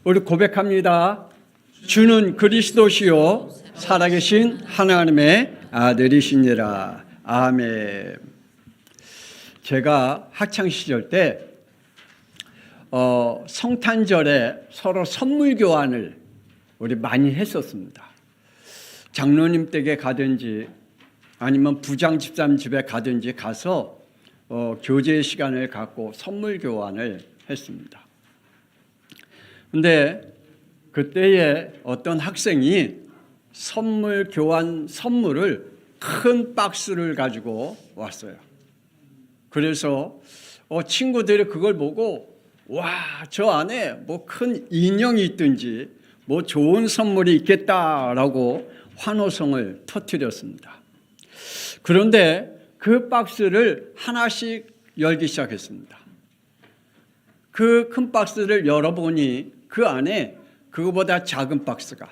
우리 고백합니다. 주는 그리스도시요 살아계신 하나님의 아들이시니라. 아멘. 제가 학창 시절 때 성탄절에 서로 선물 교환을 우리 많이 했었습니다. 장로님 댁에 가든지 아니면 부장 집사님 집에 가든지 가서 교제 시간을 갖고 선물 교환을 했습니다. 근데 그때에 어떤 학생이 선물 교환 선물을 큰 박스를 가지고 왔어요. 그래서 친구들이 그걸 보고 와, 저 안에 뭐 큰 인형이 있든지 뭐 좋은 선물이 있겠다라고 환호성을 터뜨렸습니다. 그런데 그 박스를 하나씩 열기 시작했습니다. 그 큰 박스를 열어보니 그 안에 그거보다 작은 박스가,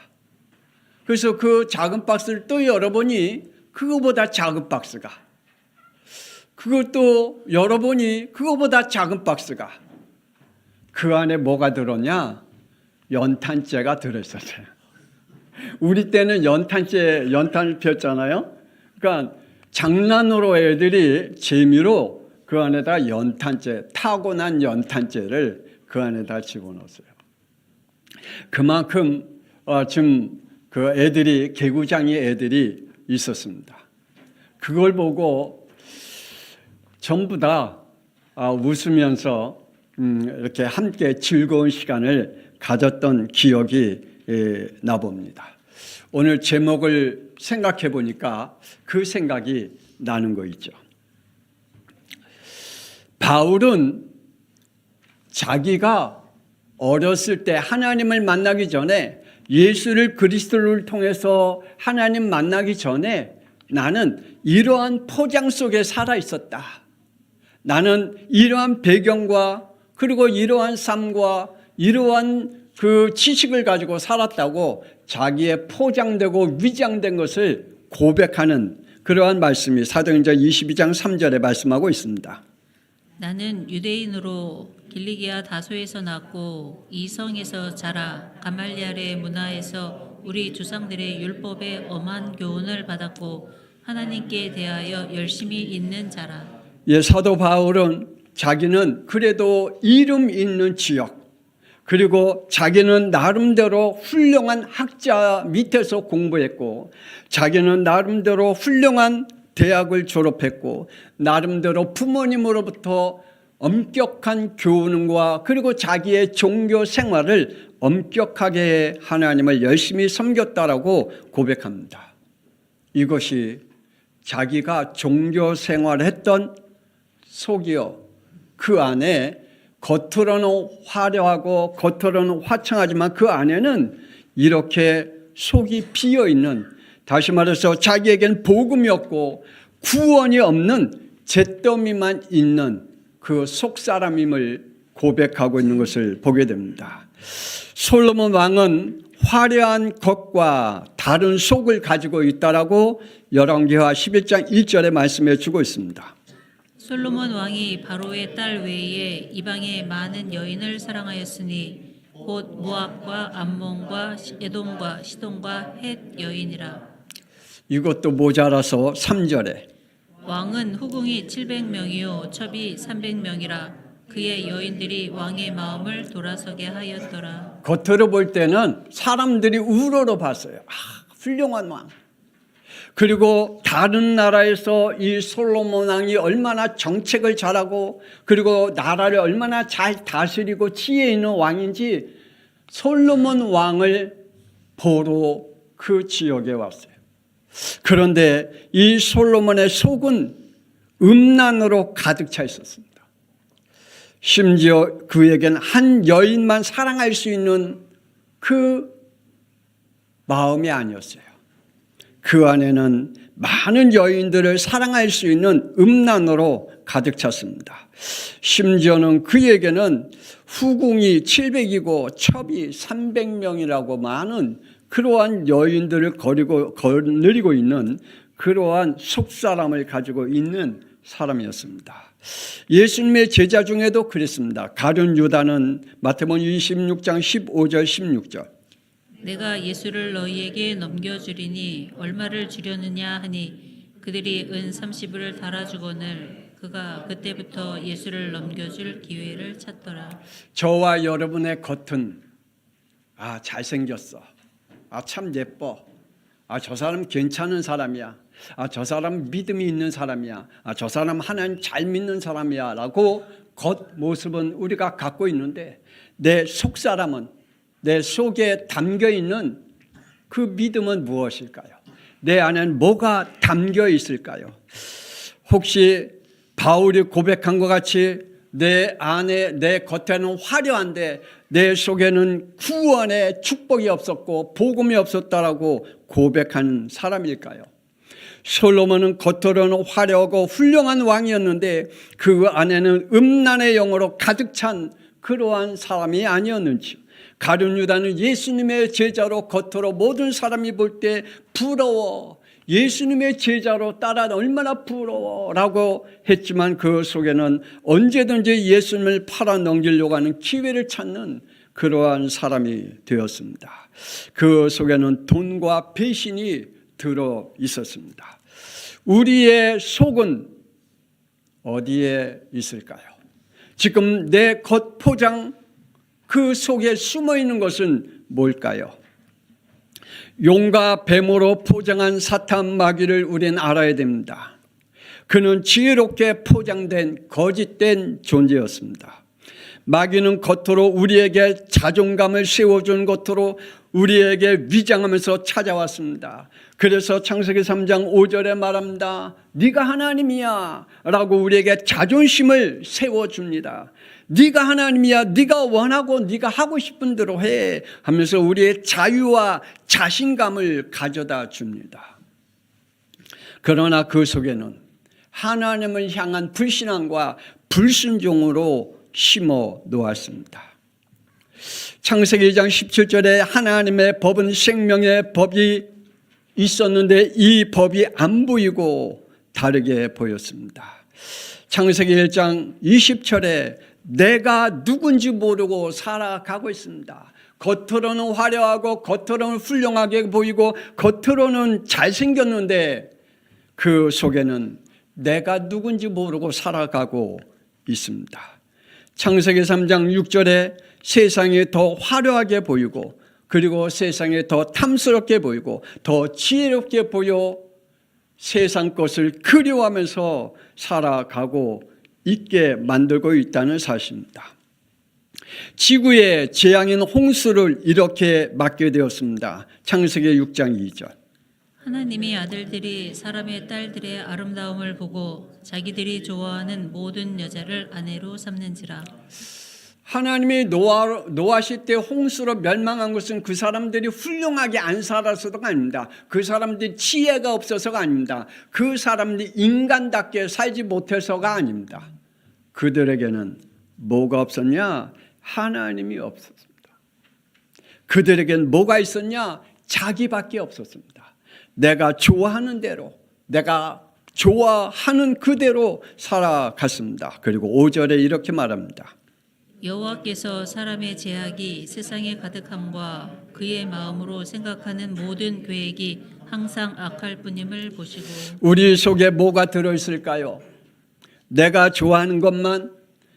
그래서 그 작은 박스를 또 열어보니 그거보다 작은 박스가, 그것도 열어보니 그거보다 작은 박스가, 그 안에 뭐가 들었냐? 연탄재가 들어있었어요. 우리 때는 연탄을 폈잖아요. 그러니까 장난으로 애들이 재미로 그 안에다 연탄재, 타고난 연탄재를 그 안에다 집어넣었어요. 그만큼 지금 그 애들이, 개구장이 애들이 있었습니다. 그걸 보고 전부 다 웃으면서 이렇게 함께 즐거운 시간을 가졌던 기억이 나봅니다. 오늘 제목을 생각해 보니까 그 생각이 나는 거 있죠. 바울은 자기가 어렸을 때 하나님을 만나기 전에, 예수를 그리스도를 통해서 하나님 만나기 전에 나는 이러한 포장 속에 살아 있었다. 나는 이러한 배경과 그리고 이러한 삶과 이러한 그 지식을 가지고 살았다고 자기의 포장되고 위장된 것을 고백하는 그러한 말씀이 사도행전 22장 3절에 말씀하고 있습니다. 나는 유대인으로 길리기아 다소에서 낳고 이성에서 자라 가말리엘의 문화에서 우리 조상들의 율법에 엄한 교훈을 받았고 하나님께 대하여 열심히 있는 자라. 예, 사도 바울은 자기는 그래도 이름 있는 지역, 그리고 자기는 나름대로 훌륭한 학자 밑에서 공부했고, 자기는 나름대로 훌륭한 대학을 졸업했고, 나름대로 부모님으로부터 엄격한 교훈과 그리고 자기의 종교 생활을 엄격하게 하나님을 열심히 섬겼다라고 고백합니다. 이것이 자기가 종교 생활을 했던 속이요, 그 안에 겉으로는 화려하고 겉으로는 화창하지만 그 안에는 이렇게 속이 비어있는, 다시 말해서 자기에겐 복음이 없고 구원이 없는 잿더미만 있는 그 속사람임을 고백하고 있는 것을 보게 됩니다. 솔로몬 왕은 화려한 겉과 다른 속을 가지고 있다라고 열왕기하 11장 1절에 말씀해 주고 있습니다. 솔로몬 왕이 바로의 딸 외에 이방의 많은 여인을 사랑하였으니 곧 모압과 암몬과 에돔과 시돈과 헷 여인이라. 이것도 모자라서 3절에 왕은 후궁이 700명이요 첩이 300명이라. 그의 여인들이 왕의 마음을 돌아서게 하였더라. 겉으로 볼 때는 사람들이 우러러 봤어요. 훌륭한 왕. 그리고 다른 나라에서 이 솔로몬 왕이 얼마나 정책을 잘하고 그리고 나라를 얼마나 잘 다스리고 지혜 있는 왕인지 솔로몬 왕을 보러 그 지역에 왔어요. 그런데 이 솔로몬의 속은 음란으로 가득 차 있었습니다. 심지어 그에겐 한 여인만 사랑할 수 있는 그 마음이 아니었어요. 그 안에는 많은 여인들을 사랑할 수 있는 음란으로 가득 찼습니다. 심지어는 그에게는 후궁이 700이고 첩이 300명이라고 많은 그러한 여인들을 거느리고 있는 그러한 속사람을 가지고 있는 사람이었습니다. 예수님의 제자 중에도 그랬습니다. 가룟 유다는 마태복음 26장 15절 16절. 내가 예수를 너희에게 넘겨주리니 얼마를 주려느냐 하니 그들이 은 30을 달아주거늘 그가 그때부터 예수를 넘겨줄 기회를 찾더라. 저와 여러분의 겉은 잘생겼어. 참 예뻐. 저 사람 괜찮은 사람이야. 저 사람 믿음이 있는 사람이야. 저 사람 하나님 잘 믿는 사람이야 라고 겉모습은 우리가 갖고 있는데 내 속사람은, 내 속에 담겨있는 그 믿음은 무엇일까요? 내 안에는 뭐가 담겨 있을까요? 혹시 바울이 고백한 것 같이 내 안에, 내 겉에는 화려한데 내 속에는 구원의 축복이 없었고 복음이 없었다라고 고백한 사람일까요? 솔로몬은 겉으로는 화려하고 훌륭한 왕이었는데 그 안에는 음란의 영으로 가득 찬 그러한 사람이 아니었는지, 가룟 유다는 예수님의 제자로 겉으로 모든 사람이 볼 때 부러워, 예수님의 제자로 따라 얼마나 부러워라고 했지만 그 속에는 언제든지 예수님을 팔아넘기려고 하는 기회를 찾는 그러한 사람이 되었습니다. 그 속에는 돈과 배신이 들어 있었습니다. 우리의 속은 어디에 있을까요? 지금 내 겉포장 그 속에 숨어 있는 것은 뭘까요? 용과 뱀으로 포장한 사탄 마귀를 우리는 알아야 됩니다. 그는 지혜롭게 포장된 거짓된 존재였습니다. 마귀는 겉으로 우리에게 자존감을 세워준 것으로 우리에게 위장하면서 찾아왔습니다. 그래서 창세기 3장 5절에 말합니다. 네가 하나님이야 라고 우리에게 자존심을 세워줍니다. 네가 하나님이야, 네가 원하고 네가 하고 싶은 대로 해 하면서 우리의 자유와 자신감을 가져다 줍니다. 그러나 그 속에는 하나님을 향한 불신앙과 불순종으로 심어 놓았습니다. 창세기 2장 17절에 하나님의 법은 생명의 법이 있었는데 이 법이 안 보이고 다르게 보였습니다. 창세기 1장 20절에 내가 누군지 모르고 살아가고 있습니다. 겉으로는 화려하고 겉으로는 훌륭하게 보이고 겉으로는 잘생겼는데 그 속에는 내가 누군지 모르고 살아가고 있습니다. 창세기 3장 6절에 세상이 더 화려하게 보이고 그리고 세상이 더 탐스럽게 보이고 더 지혜롭게 보여 세상 것을 그리워하면서 살아가고 있게 만들고 있다는 사실입니다. 지구의 재앙인 홍수를 이렇게 맞게 되었습니다. 창세기 6장 2절. 하나님이 아들들이 사람의 딸들의 아름다움을 보고 자기들이 좋아하는 모든 여자를 아내로 삼는지라. 하나님이 노아 시대 홍수로 멸망한 것은 그 사람들이 훌륭하게 안 살아서가 아닙니다. 그 사람들이 지혜가 없어서가 아닙니다. 그 사람들이 인간답게 살지 못해서가 아닙니다. 그들에게는 뭐가 없었냐? 하나님이 없었습니다. 그들에게는 뭐가 있었냐? 자기밖에 없었습니다. 내가 좋아하는 대로, 내가 좋아하는 그대로 살아갔습니다. 그리고 5절에 이렇게 말합니다. 여호와께서 사람의 제약이 세상에 가득함과 그의 마음으로 생각하는 모든 계획이 항상 악할 뿐임을 보시고. 우리 속에 뭐가 들어있을까요? 내가 좋아하는 것만,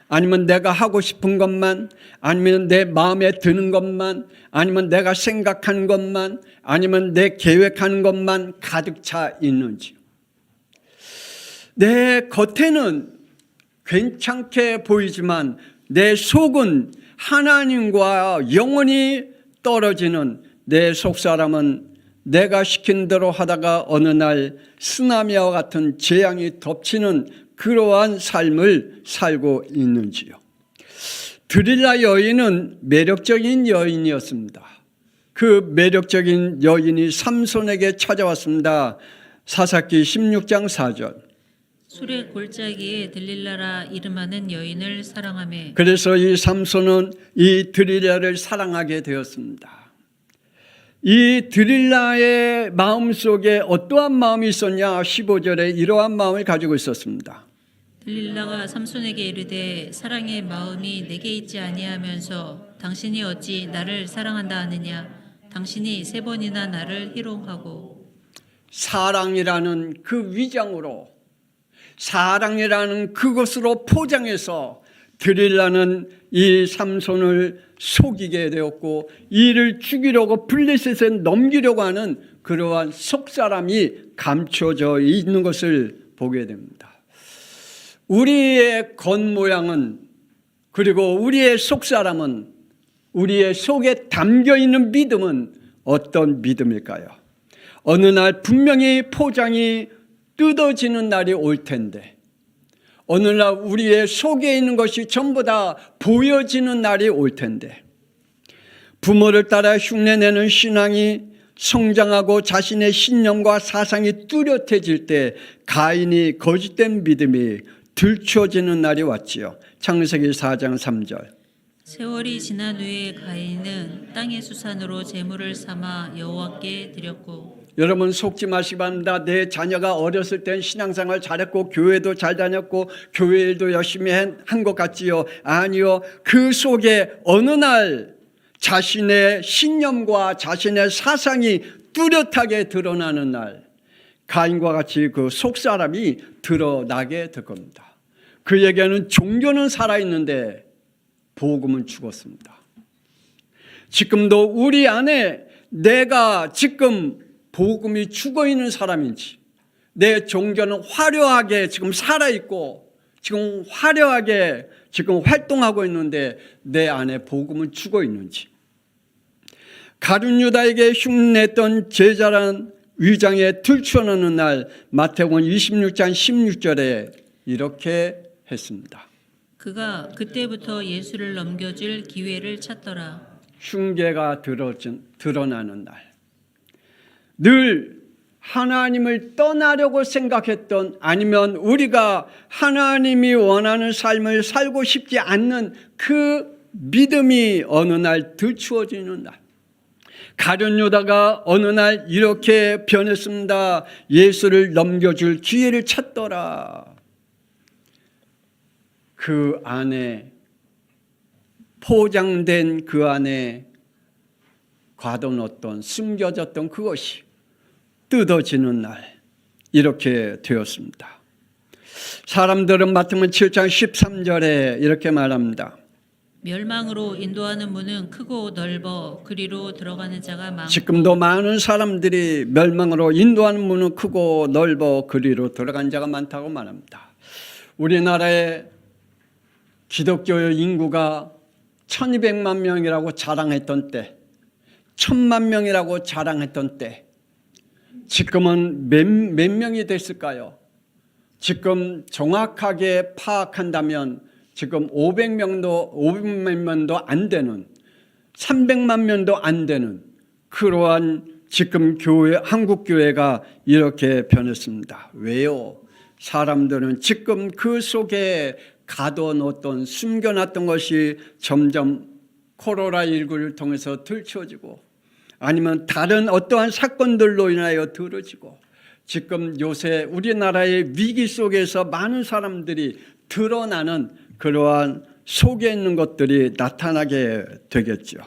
아니면 내가 하고 싶은 것만, 아니면 내 마음에 드는 것만, 아니면 내가 생각하는 것만, 아니면 내 계획하는 것만 가득 차 있는지. 내 겉에는 괜찮게 보이지만 내 속은 하나님과 영원히 떨어지는 내 속사람은 내가 시킨 대로 하다가 어느 날 쓰나미와 같은 재앙이 덮치는 그러한 삶을 살고 있는지요. 드릴라 여인은 매력적인 여인이었습니다. 그 매력적인 여인이 삼손에게 찾아왔습니다. 사사기 16장 4절. 술의 골짜기에 들릴라라 이름하는 여인을 사랑하며. 그래서 이 삼손은 이 드릴라를 사랑하게 되었습니다. 이 드릴라의 마음속에 어떠한 마음이 있었냐? 15절에 이러한 마음을 가지고 있었습니다. 들릴라가 삼손에게 이르되 사랑의 마음이 내게 있지 아니하면서 당신이 어찌 나를 사랑한다 하느냐 당신이 3번이나 나를 희롱하고 사랑이라는 그 위장으로, 사랑이라는 그것으로 포장해서 들릴라는 이 삼손을 속이게 되었고, 이를 죽이려고 블레셋에 넘기려고 하는 그러한 속사람이 감춰져 있는 것을 보게 됩니다. 우리의 겉모양은, 그리고 우리의 속사람은, 우리의 속에 담겨있는 믿음은 어떤 믿음일까요? 어느 날 분명히 포장이 뜯어지는 날이 올 텐데, 어느 날 우리의 속에 있는 것이 전부 다 보여지는 날이 올 텐데, 부모를 따라 흉내내는 신앙이 성장하고 자신의 신념과 사상이 뚜렷해질 때 가인이 거짓된 믿음이 들춰지는 날이 왔지요. 창세기 4장 3절. 세월이 지난 후에 가인은 땅의 수산으로 제물을 삼아 여호와께 드렸고. 여러분 속지 마시기 바랍니다. 내 자녀가 어렸을 땐 신앙생활 잘했고 교회도 잘 다녔고 교회 일도 열심히 한 것 같지요. 아니요. 그 속에 어느 날 자신의 신념과 자신의 사상이 뚜렷하게 드러나는 날, 가인과 같이 그 속사람이 드러나게 될 겁니다. 그에게는 종교는 살아있는데 복음은 죽었습니다. 지금도 우리 안에 내가 지금 복음이 죽어있는 사람인지, 내 종교는 화려하게 지금 살아있고 지금 화려하게 지금 활동하고 있는데 내 안에 복음은 죽어있는지, 가룟 유다에게 흉내냈던 제자란 위장에 들춰나는 날, 마태복음 26장 16절에 이렇게 했습니다. 그가 그때부터 예수를 넘겨줄 기회를 찾더라. 흉계가 드러나는 날, 늘 하나님을 떠나려고 생각했던, 아니면 우리가 하나님이 원하는 삶을 살고 싶지 않는 그 믿음이 어느 날 들추어지는 날, 가룟 유다가 어느 날 이렇게 변했습니다. 예수를 넘겨줄 기회를 찾더라. 그 안에 포장된 그 안에 가둬놓던, 숨겨졌던 그것이 뜯어지는 날, 이렇게 되었습니다. 사람들은 마태복음 7장 13절에 이렇게 말합니다. 멸망으로 인도하는 문은 크고 넓어 그리로 들어가는 자가 많고. 지금도 많은 사람들이 멸망으로 인도하는 문은 크고 넓어 그리로 들어간 자가 많다고 말합니다. 우리나라의 기독교의 인구가 1200만 명이라고 자랑했던 때, 1000만 명이라고 자랑했던 때, 지금은 몇 명이 됐을까요? 지금 정확하게 파악한다면 지금 500만 명도 안 되는, 300만 명도 안 되는 그러한 지금 교회, 한국 교회가 이렇게 변했습니다. 왜요? 사람들은 지금 그 속에 가둬놓던, 숨겨놨던 것이 점점 코로나19를 통해서 들춰지고, 아니면 다른 어떠한 사건들로 인하여 들어지고, 지금 요새 우리나라의 위기 속에서 많은 사람들이 드러나는 그러한 속에 있는 것들이 나타나게 되겠죠.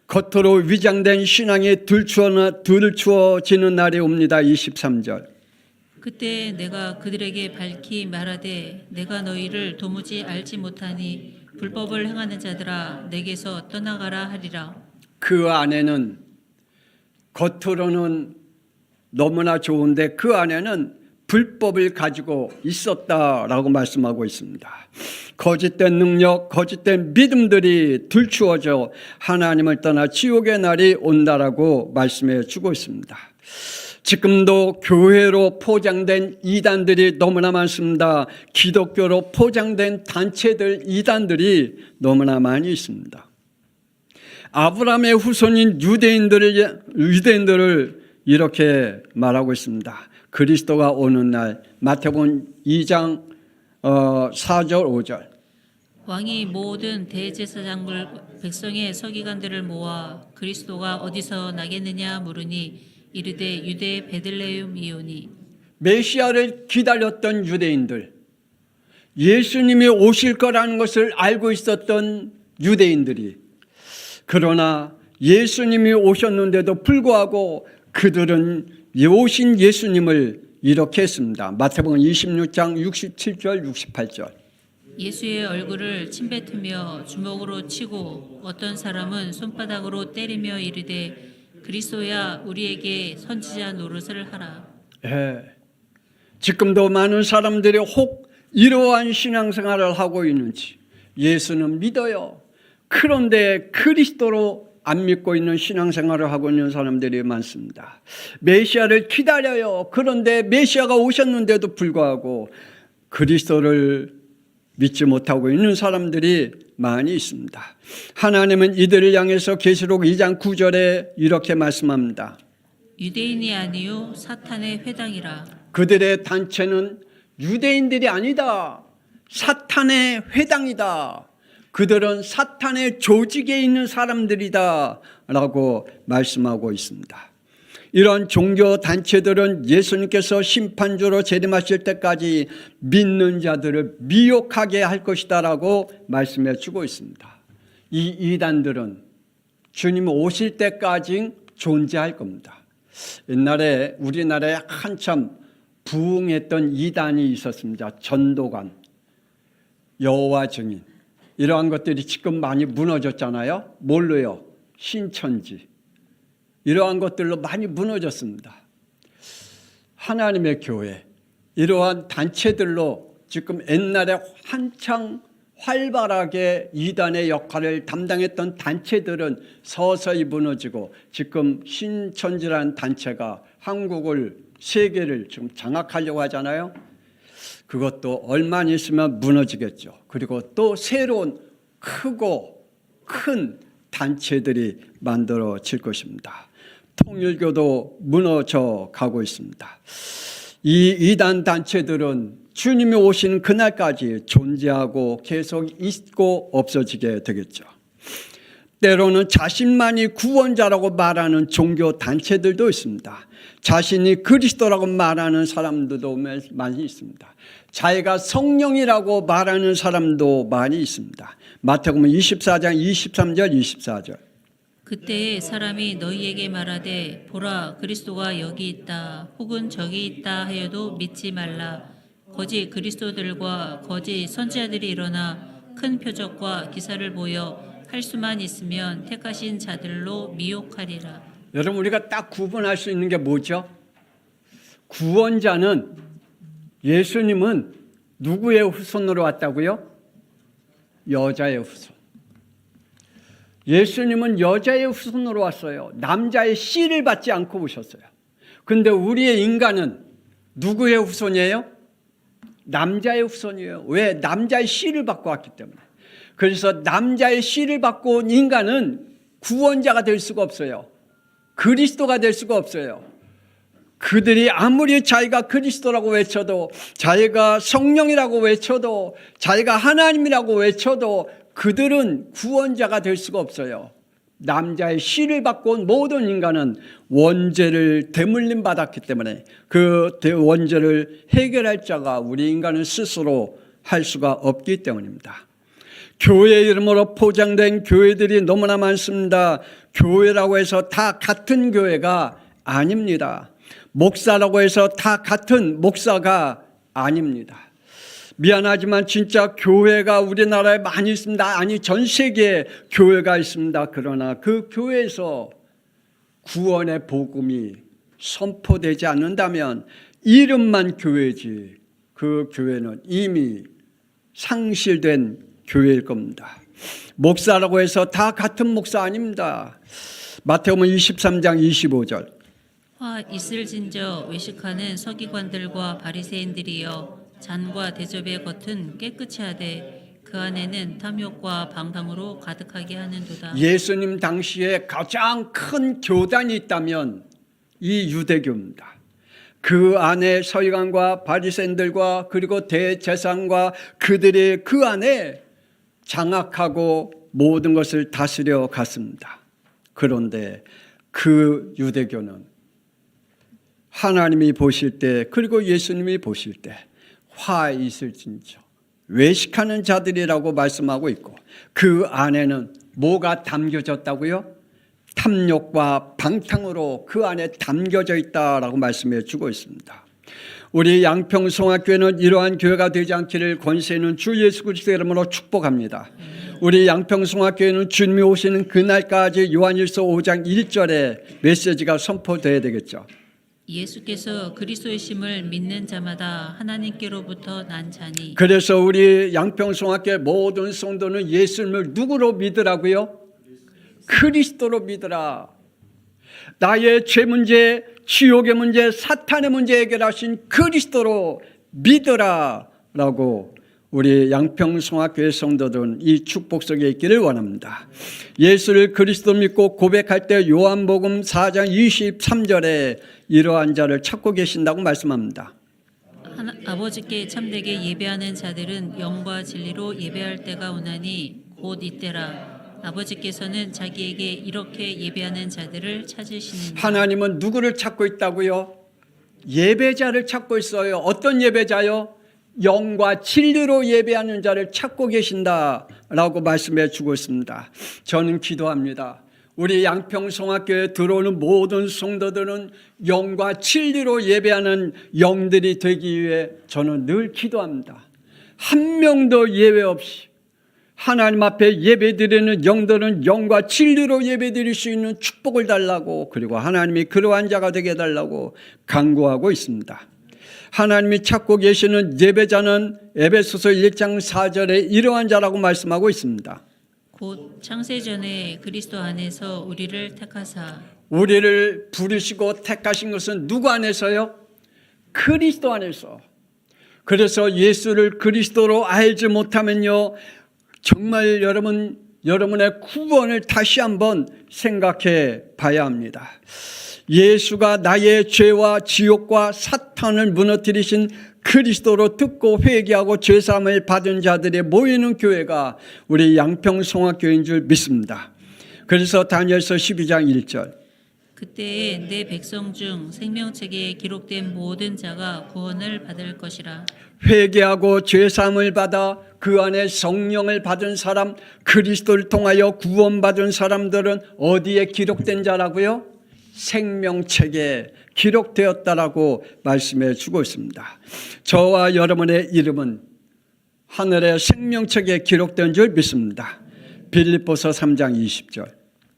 겉으로 위장된 신앙이 들추어지는 날이 옵니다. 23절. 그때 내가 그들에게 밝히 말하되 내가 너희를 도무지 알지 못하니 불법을 행하는 자들아 내게서 떠나가라 하리라. 그 안에는, 겉으로는 너무나 좋은데 그 안에는 불법을 가지고 있었다라고 말씀하고 있습니다. 거짓된 능력, 거짓된 믿음들이 들추어져 하나님을 떠나 지옥의 날이 온다라고 말씀해 주고 있습니다. 지금도 교회로 포장된 이단들이 너무나 많습니다. 기독교로 포장된 단체들, 이단들이 너무나 많이 있습니다. 아브라함의 후손인 유대인들을 이렇게 말하고 있습니다. 그리스도가 오는 날, 마태복음 2장 4절 5절. 왕이 모든 대제사장들 백성의 서기관들을 모아 그리스도가 어디서 나겠느냐 물으니 이르되 유대 베들레헴이오니. 메시아를 기다렸던 유대인들, 예수님이 오실 거라는 것을 알고 있었던 유대인들이, 그러나 예수님이 오셨는데도 불구하고 그들은 오신 예수님을 이렇게 했습니다. 마태복음 26장 67절 68절. 예수의 얼굴을 침뱉으며 주먹으로 치고 어떤 사람은 손바닥으로 때리며 이르되 그리스도야 우리에게 선지자 노릇을 하라. 예. 지금도 많은 사람들이 혹 이러한 신앙생활을 하고 있는지 예수는 믿어요. 그런데 그리스도로 안 믿고 있는 신앙생활을 하고 있는 사람들이 많습니다. 메시아를 기다려요. 그런데 메시아가 오셨는데도 불구하고 그리스도를 믿지 못하고 있는 사람들이 많이 있습니다. 하나님은 이들을 향해서 계시록 2장 9절에 이렇게 말씀합니다. 유대인이 아니요 사탄의 회당이라. 그들의 단체는 유대인들이 아니다. 사탄의 회당이다. 그들은 사탄의 조직에 있는 사람들이다 라고 말씀하고 있습니다. 이런 종교 단체들은 예수님께서 심판주로 재림하실 때까지 믿는 자들을 미혹하게 할 것이다 라고 말씀해 주고 있습니다. 이 이단들은 주님 오실 때까지 존재할 겁니다. 옛날에 우리나라에 한참 부흥했던 이단이 있었습니다. 전도관, 여호와 증인, 이러한 것들이 지금 많이 무너졌잖아요. 뭘로요? 신천지. 이러한 것들로 많이 무너졌습니다. 하나님의 교회, 이러한 단체들로 지금 옛날에 한창 활발하게 이단의 역할을 담당했던 단체들은 서서히 무너지고 지금 신천지라는 단체가 한국을, 세계를 좀 장악하려고 하잖아요. 그것도 얼마 안 있으면 무너지겠죠. 그리고 또 새로운 크고 큰 단체들이 만들어질 것입니다. 통일교도 무너져 가고 있습니다. 이 이단 단체들은 주님이 오시는 그날까지 존재하고 계속 있고 없어지게 되겠죠. 때로는 자신만이 구원자라고 말하는 종교 단체들도 있습니다. 자신이 그리스도라고 말하는 사람들도 많이 있습니다. 자기가 성령이라고 말하는 사람도 많이 있습니다. 마태복음 24장 23절 24절. 그때에 사람이 너희에게 말하되 보라 그리스도가 여기 있다 혹은 저기 있다 하여도 믿지 말라. 거짓 그리스도들과 거짓 선지자들이 일어나 큰 표적과 기사를 보여 할 수만 있으면 택하신 자들로 미혹하리라. 여러분, 우리가 딱 구분할 수 있는 게 뭐죠? 구원자는, 예수님은 누구의 후손으로 왔다고요? 여자의 후손. 예수님은 여자의 후손으로 왔어요. 남자의 씨를 받지 않고 오셨어요. 그런데 우리의 인간은 누구의 후손이에요? 남자의 후손이에요. 왜? 남자의 씨를 받고 왔기 때문에. 그래서 남자의 씨를 받고 온 인간은 구원자가 될 수가 없어요. 그리스도가 될 수가 없어요. 그들이 아무리 자기가 그리스도라고 외쳐도, 자기가 성령이라고 외쳐도, 자기가 하나님이라고 외쳐도 그들은 구원자가 될 수가 없어요. 남자의 씨를 받고 온 모든 인간은 원죄를 대물림 받았기 때문에 그 원죄를 해결할 자가 우리 인간은 스스로 할 수가 없기 때문입니다. 교회 이름으로 포장된 교회들이 너무나 많습니다. 교회라고 해서 다 같은 교회가 아닙니다. 목사라고 해서 다 같은 목사가 아닙니다. 미안하지만 진짜 교회가 우리나라에 많이 있습니다. 아니, 전 세계에 교회가 있습니다. 그러나 그 교회에서 구원의 복음이 선포되지 않는다면 이름만 교회지 그 교회는 이미 상실된 교회일 겁니다. 목사라고 해서 다 같은 목사 아닙니다. 마태복음 23장 25절. 화 있을진저 외식하는 서기관들과 바리새인들이여 잔과 대접의 겉은 깨끗이 하되 그 안에는 탐욕과 방탕으로 가득하게 하는도다. 예수님 당시에 가장 큰 교단이 있다면 이 유대교입니다. 그 안에 서기관과 바리새인들과 그리고 대제사장과 그들이 그 안에 장악하고 모든 것을 다스려 갔습니다. 그런데 그 유대교는 하나님이 보실 때, 그리고 예수님이 보실 때 화 있을진저 외식하는 자들이라고 말씀하고 있고 그 안에는 뭐가 담겨졌다고요? 탐욕과 방탕으로 그 안에 담겨져 있다라고 말씀해 주고 있습니다. 우리 양평송학교회는 이러한 교회가 되지 않기를 권세 있는 주 예수 그리스도의 이름으로 축복합니다. 우리 양평송학교회는 주님이 오시는 그날까지 요한일서 5장 1절에 메시지가 선포되어야 되겠죠. 예수께서 그리스도의 심을 믿는 자마다 하나님께로부터 난 자니. 그래서 우리 양평송학교회 모든 성도는 예수님을 누구로 믿으라고요? 그리스도로 믿으라. 나의 죄 문제, 지옥의 문제, 사탄의 문제 해결하신 그리스도로 믿으라 라고 우리 양평송학교회 성도들은 이 축복 속에 있기를 원합니다. 예수를 그리스도 믿고 고백할 때 요한복음 4장 23절에 이러한 자를 찾고 계신다고 말씀합니다. 아버지께 참되게 예배하는 자들은 영과 진리로 예배할 때가 오나니 곧 이때라. 아버지께서는 자기에게 이렇게 예배하는 자들을 찾으시는. 하나님은 누구를 찾고 있다고요? 예배자를 찾고 있어요. 어떤 예배자요? 영과 진리로 예배하는 자를 찾고 계신다라고 말씀해 주고 있습니다. 저는 기도합니다. 우리 양평송학교에 들어오는 모든 성도들은 영과 진리로 예배하는 영들이 되기 위해 저는 늘 기도합니다. 한 명도 예외 없이 하나님 앞에 예배드리는 영들은 영과 진리로 예배드릴 수 있는 축복을 달라고, 그리고 하나님이 그러한 자가 되게 해달라고 간구하고 있습니다. 하나님이 찾고 계시는 예배자는 에베소서 1장 4절에 이러한 자라고 말씀하고 있습니다. 곧 창세전에 그리스도 안에서 우리를 택하사. 우리를 부르시고 택하신 것은 누구 안에서요? 그리스도 안에서. 그래서 예수를 그리스도로 알지 못하면요, 정말 여러분의 구원을 다시 한번 생각해 봐야 합니다. 예수가 나의 죄와 지옥과 사탄을 무너뜨리신 그리스도로 듣고 회개하고 죄사함을 받은 자들이 모이는 교회가 우리 양평송학교인 줄 믿습니다. 그래서 다니엘서 12장 1절, 그때에 내 백성 중 생명책에 기록된 모든 자가 구원을 받을 것이라. 회개하고 죄사함을 받아 그 안에 성령을 받은 사람, 그리스도를 통하여 구원받은 사람들은 어디에 기록된 자라고요? 생명책에 기록되었다라고 말씀해 주고 있습니다. 저와 여러분의 이름은 하늘의 생명책에 기록된 줄 믿습니다. 빌립보서 3장 20절,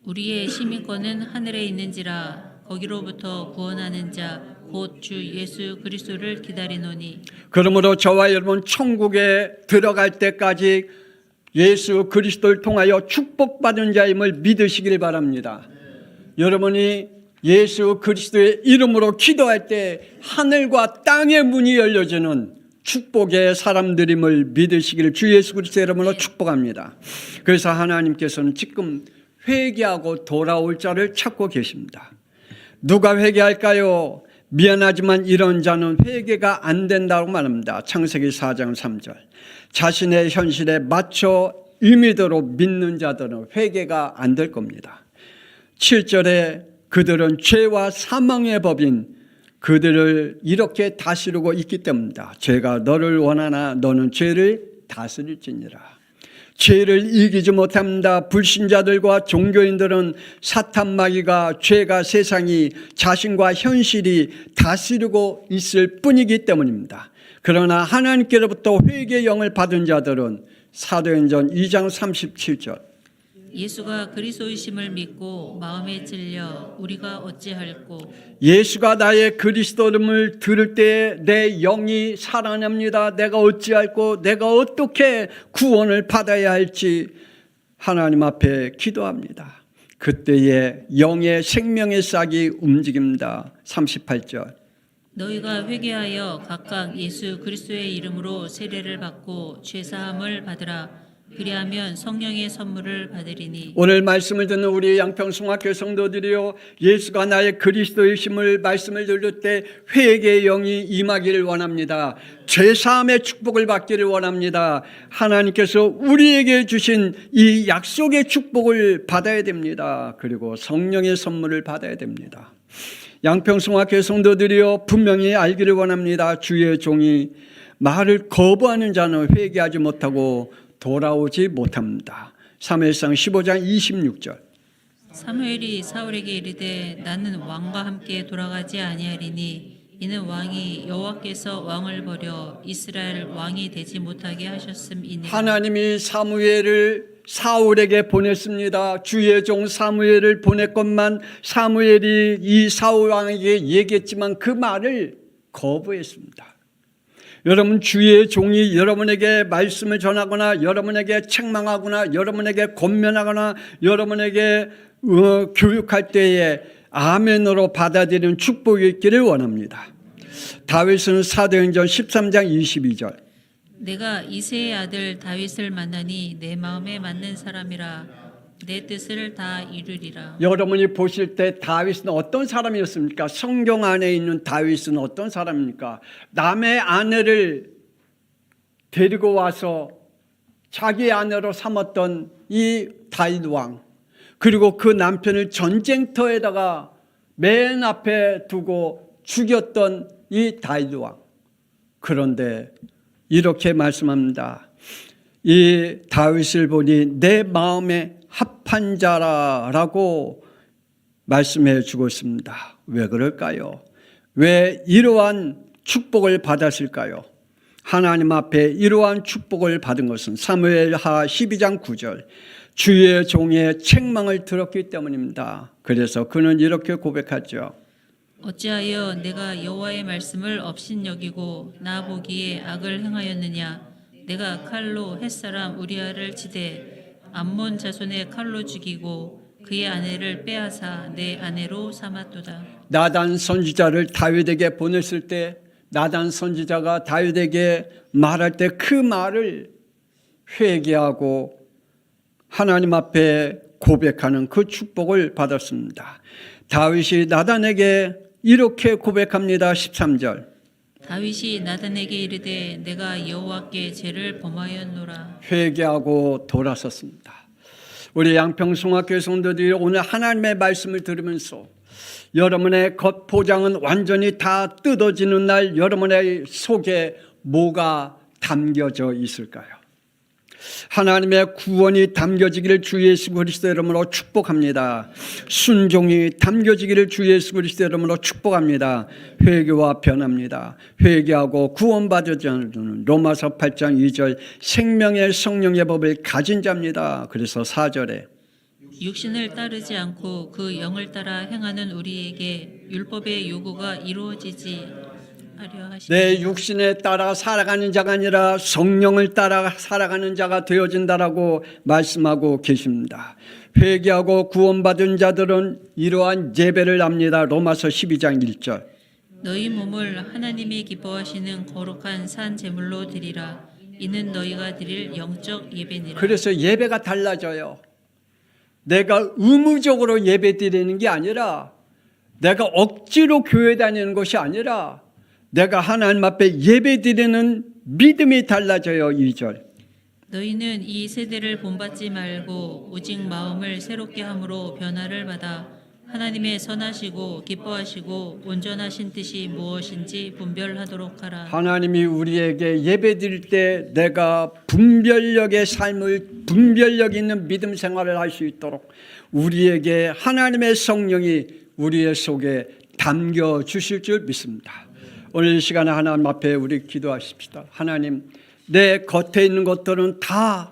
우리의 시민권은 하늘에 있는지라. 거기로부터 구원하는 자 곧 주 예수 그리스도를 기다리노니. 그러므로 저와 여러분 천국에 들어갈 때까지 예수 그리스도를 통하여 축복받은 자임을 믿으시길 바랍니다. 여러분이 예수 그리스도의 이름으로 기도할 때 하늘과 땅의 문이 열려지는 축복의 사람들임을 믿으시기를 주 예수 그리스도의 이름으로 축복합니다. 그래서 하나님께서는 지금 회개하고 돌아올 자를 찾고 계십니다. 누가 회개할까요? 미안하지만 이런 자는 회개가 안 된다고 말합니다. 창세기 4장 3절. 자신의 현실에 맞춰 임의대로 믿는 자들은 회개가 안 될 겁니다. 7절에 그들은 죄와 사망의 법인 그들을 이렇게 다스리고 있기 때문이다. 죄가 너를 원하나 너는 죄를 다스릴지니라. 죄를 이기지 못합니다. 불신자들과 종교인들은 사탄 마귀가, 죄가, 세상이, 자신과 현실이 다스리고 있을 뿐이기 때문입니다. 그러나 하나님께로부터 회개의 영을 받은 자들은 사도행전 2장 37절, 예수가 그리스도이심을 믿고 마음에 찔려 우리가 어찌할꼬. 예수가 나의 그리스도임을 들을 때 내 영이 살아납니다. 내가 어찌할꼬, 내가 어떻게 구원을 받아야 할지 하나님 앞에 기도합니다. 그때에 영의 생명의 싹이 움직입니다. 38절, 너희가 회개하여 각각 예수 그리스도의 이름으로 세례를 받고 죄사함을 받으라. 그리하면 성령의 선물을 받으리니. 오늘 말씀을 듣는 우리 양평송학교 성도들이요, 예수가 나의 그리스도이심을 말씀을 들을 때 회개의 영이 임하기를 원합니다. 죄사함의 축복을 받기를 원합니다. 하나님께서 우리에게 주신 이 약속의 축복을 받아야 됩니다. 그리고 성령의 선물을 받아야 됩니다. 양평송학교 성도들이요, 분명히 알기를 원합니다. 주의 종이 말을 거부하는 자는 회개하지 못하고 돌아오지 못합니다. 사무엘상 15장 26절. 사무엘이 사울에게 이르되 나는 왕과 함께 돌아가지 아니하리니 이는 왕이 여호와께서 왕을 버려 이스라엘 왕이 되지 못하게 하셨음이니라. 하나님이 사무엘을 사울에게 보냈습니다. 주의 종 사무엘을 보냈건만 사무엘이 이 사울 왕에게 얘기했지만 그 말을 거부했습니다. 여러분, 주의 종이 여러분에게 말씀을 전하거나 여러분에게 책망하거나 여러분에게 권면하거나 여러분에게 교육할 때에 아멘으로 받아들이는 축복이 있기를 원합니다. 다윗은 사도행전 13장 22절. 내가 이새의 아들 다윗을 만나니 내 마음에 맞는 사람이라 내 뜻을 다 이루리라. 여러분이 보실 때 다윗은 어떤 사람이었습니까? 성경 안에 있는 다윗은 어떤 사람입니까? 남의 아내를 데리고 와서 자기 아내로 삼았던 이 다윗 왕, 그리고 그 남편을 전쟁터에다가 맨 앞에 두고 죽였던 이 다윗 왕. 그런데 이렇게 말씀합니다. 이 다윗을 보니 내 마음에 합한 자라라고 말씀해 주고 있습니다. 왜 그럴까요? 왜 이러한 축복을 받았을까요? 하나님 앞에 이러한 축복을 받은 것은 사무엘하 12장 9절. 주의 종의 책망을 들었기 때문입니다. 그래서 그는 이렇게 고백하죠. 어찌하여 내가 여호와의 말씀을 업신여기고 나 보기에 악을 행하였느냐. 내가 칼로 햇사람 우리아를 치되 암몬 자손의 칼로 죽이고 그의 아내를 빼앗아 내 아내로 삼았도다. 나단 선지자를 다윗에게 보냈을 때 나단 선지자가 다윗에게 말할 때 그 말을 회개하고 하나님 앞에 고백하는 그 축복을 받았습니다. 다윗이 나단에게 이렇게 고백합니다. 13절. 다윗이 나단에게 이르되 내가 여호와께 죄를 범하였노라. 회개하고 돌아섰습니다. 우리 양평송학교 성도들이 오늘 하나님의 말씀을 들으면서 여러분의 겉포장은 완전히 다 뜯어지는 날 여러분의 속에 뭐가 담겨져 있을까요? 하나님의 구원이 담겨지기를 주 예수 그리스도 이름으로 축복합니다. 순종이 담겨지기를 주 예수 그리스도 이름으로 축복합니다. 회개와 변합니다. 회개하고 구원받은 자는 로마서 8장 2절 생명의 성령의 법을 가진 자입니다. 그래서 4절에 육신을 따르지 않고 그 영을 따라 행하는 우리에게 율법의 요구가 이루어지지 하려 하시니 내 육신에 따라 살아가는 자가 아니라 성령을 따라 살아가는 자가 되어진다라고 말씀하고 계십니다. 회개하고 구원받은 자들은 이러한 예배를 합니다. 로마서 12장 1절. 너희 몸을 하나님이 기뻐하시는 거룩한 산 제물로 드리라. 이는 너희가 드릴 영적 예배니라. 그래서 예배가 달라져요. 내가 의무적으로 예배 드리는 게 아니라 내가 억지로 교회 다니는 것이 아니라 내가 하나님 앞에 예배 드리는 믿음이 달라져요. 2절. 너희는 이 세대를 본받지 말고 오직 마음을 새롭게 함으로 변화를 받아 하나님의 선하시고 기뻐하시고 온전하신 뜻이 무엇인지 분별하도록 하라. 하나님이 우리에게 예배 드릴 때 내가 분별력의 삶을 분별력 있는 믿음 생활을 할 수 있도록 우리에게 하나님의 성령이 우리의 속에 담겨 주실 줄 믿습니다. 오늘 이 시간에 하나님 앞에 우리 기도하십시다. 하나님, 내 겉에 있는 것들은 다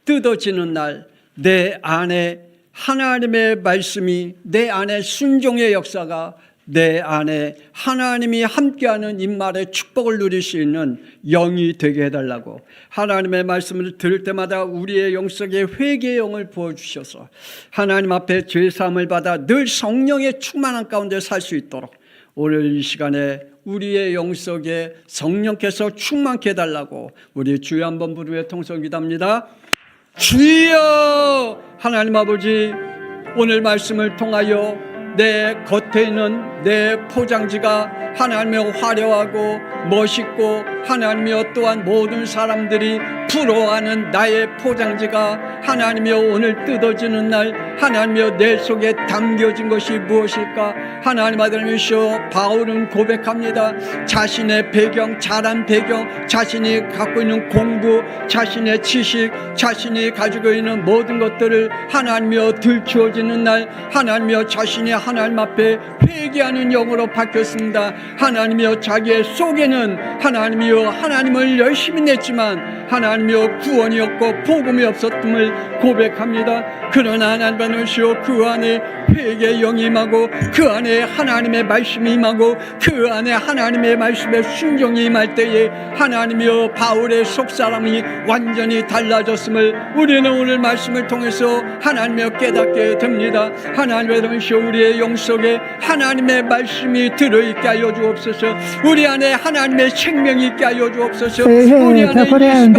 뜯어지는 날 내 안에 하나님의 말씀이, 내 안에 순종의 역사가, 내 안에 하나님이 함께하는 임말의 축복을 누릴 수 있는 영이 되게 해달라고, 하나님의 말씀을 들을 때마다 우리의 영 속에 회개의 영을 부어주셔서 하나님 앞에 죄사함을 받아 늘 성령의 충만한 가운데 살 수 있도록 오늘 이 시간에 우리의 영 속에 성령께서 충만케 해달라고 우리 주여 한번 부르며 통성 기도합니다. 주여! 하나님 아버지, 오늘 말씀을 통하여 내 겉에 있는 내 포장지가 하나님의 화려하고 멋있고 하나님의 어떠한 모든 사람들이 부러워하는 나의 포장지가 하나님이여 오늘 뜯어지는 날, 하나님이여 내 속에 담겨진 것이 무엇일까? 하나님 아들이시여 바울은 고백합니다. 자신의 배경, 자란 배경, 자신이 갖고 있는 공부, 자신의 지식, 자신이 가지고 있는 모든 것들을 하나님이여 들추어지는 날, 하나님이여 자신이 하나님 앞에 회개하는 영으로 바뀌었습니다. 하나님이여 자기의 속에는 하나님이여 하나님을 열심히 냈지만 하나님이여 구원이 없고 복음이 없었음을 고백합니다. 그러나 하나님이시여 그 안에 회개의 영이 임하고 그 안에 하나님의 말씀이 임하고 그 안에 하나님의 말씀의 순종이 임할 때에 하나님이여 바울의 속사람이 완전히 달라졌음을 우리는 오늘 말씀을 통해서 하나님이여 깨닫게 됩니다. 하나님이시여 우리의 영 속에 하나님의 말씀이 들어있게 하여 주옵소서. 우리 안에 하나님의 생명이 있게 하여 주옵소서. 우리 안에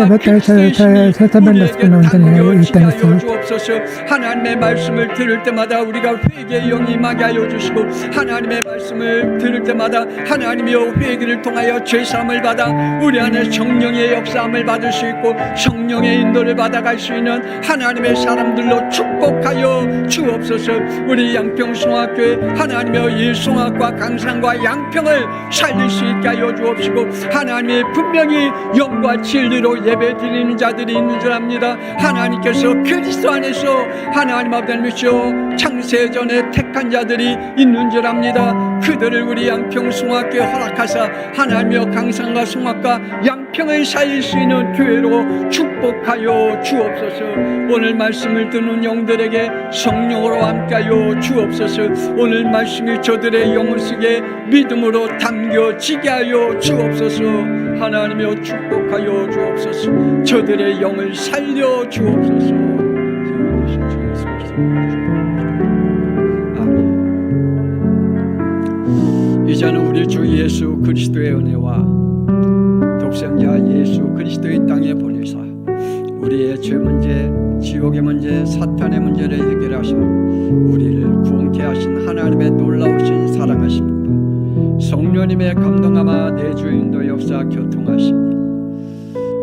예수가 그리스도의 힘이 우리에게 담겨지게 하여 주옵소서. 하나님의 말씀을 들을 때마다 우리가 회개의 영이 임하게 하여 주시고 하나님의 말씀을 들을 때마다 하나님이여 회개를 통하여 죄사함을 받아 우리 안에 성령의 역사함을 받을 수 있고 성령의 인도를 받아갈 수 있는 하나님의 사람들로 축복하여 주옵소서. 우리 양평송학교에 하나님이여 이 송학과 강산과 양평을 살릴 수 있게 하여 주옵시고 하나님이 분명히 영과 진리로 예배 드리는 자들이 있는 줄 압니다. 하나님께서 그리스도 안에서 하나님 아버지시여 창세전에 택한 자들이 있는 줄 압니다. 그들을 우리 양평 송학교에 허락하사 하나님이여 강산과 송학과 양평을 살릴 수 있는 교회로 축복하여 주옵소서. 오늘 말씀을 듣는 영들에게 성령으로 함께하여 주옵소서. 오늘 말씀이 저들의 영혼 속에 믿음으로 담겨지게 하여 주옵소서. 하나님이여 축복하여 주옵소서. 저들의 영을 살려 주옵소서. 이제는 우리 주 예수 그리스도의 은혜와 독생자 예수 그리스도의 땅에 보내사 우리의 죄 문제, 지옥의 문제, 사탄의 문제를 해결하셔 우리를 구원케 하신 하나님의 놀라우신 사랑하심과 성령님의 감동함아 내 주인도 역사 교통하시며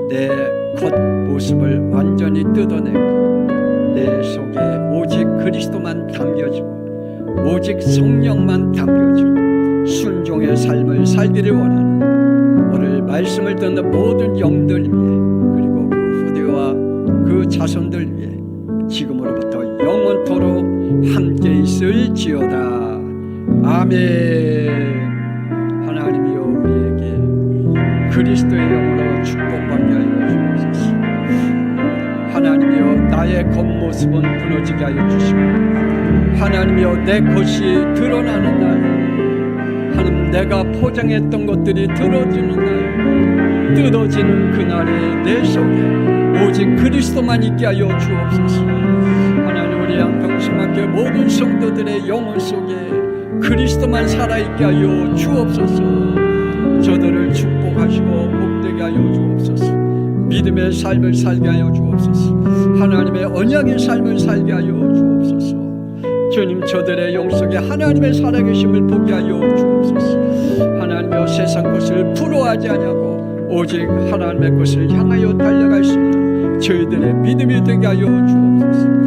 내 겉모습을 완전히 뜯어내고 내 속에 오직 그리스도만 담겨지고 오직 성령만 담겨지고 순종의 삶을 살기를 원하는 오늘 말씀을 듣는 모든 영들 위해 그리고 그 후대와 그 자손들 위해 지금으로부터 영원토록 함께 있을지어다. 아멘. 하나님이여 우리에게 그리스도의 영으로 축복받게 하여 주옵소서. 하나님이여 나의 겉모습은 부러지게 하여 주시고 하나님이여 내 것이 드러나는 날 하나님 내가 포장했던 것들이 들어지는 날 뜯어지는 그날에 내 속에 오직 그리스도만 있게 하여 주옵소서. 하나님 우리 양평송학교 모든 성도들의 영혼 속에 그리스도만 살아있게 하여 주옵소서. 저들을 축복하시고 복되게 하여 주옵소서. 믿음의 삶을 살게 하여 주옵소서. 하나님의 언약의 삶을 살게 하여 주옵소서. 주님 저들의 영 속에 하나님의 살아계심을 보게 하여 주옵소서. 하나님의 세상 것을 부러워하지 아니하고 오직 하나님의 것을 향하여 달려갈 수 있는 저희들의 믿음이 되게 하여 주옵소서.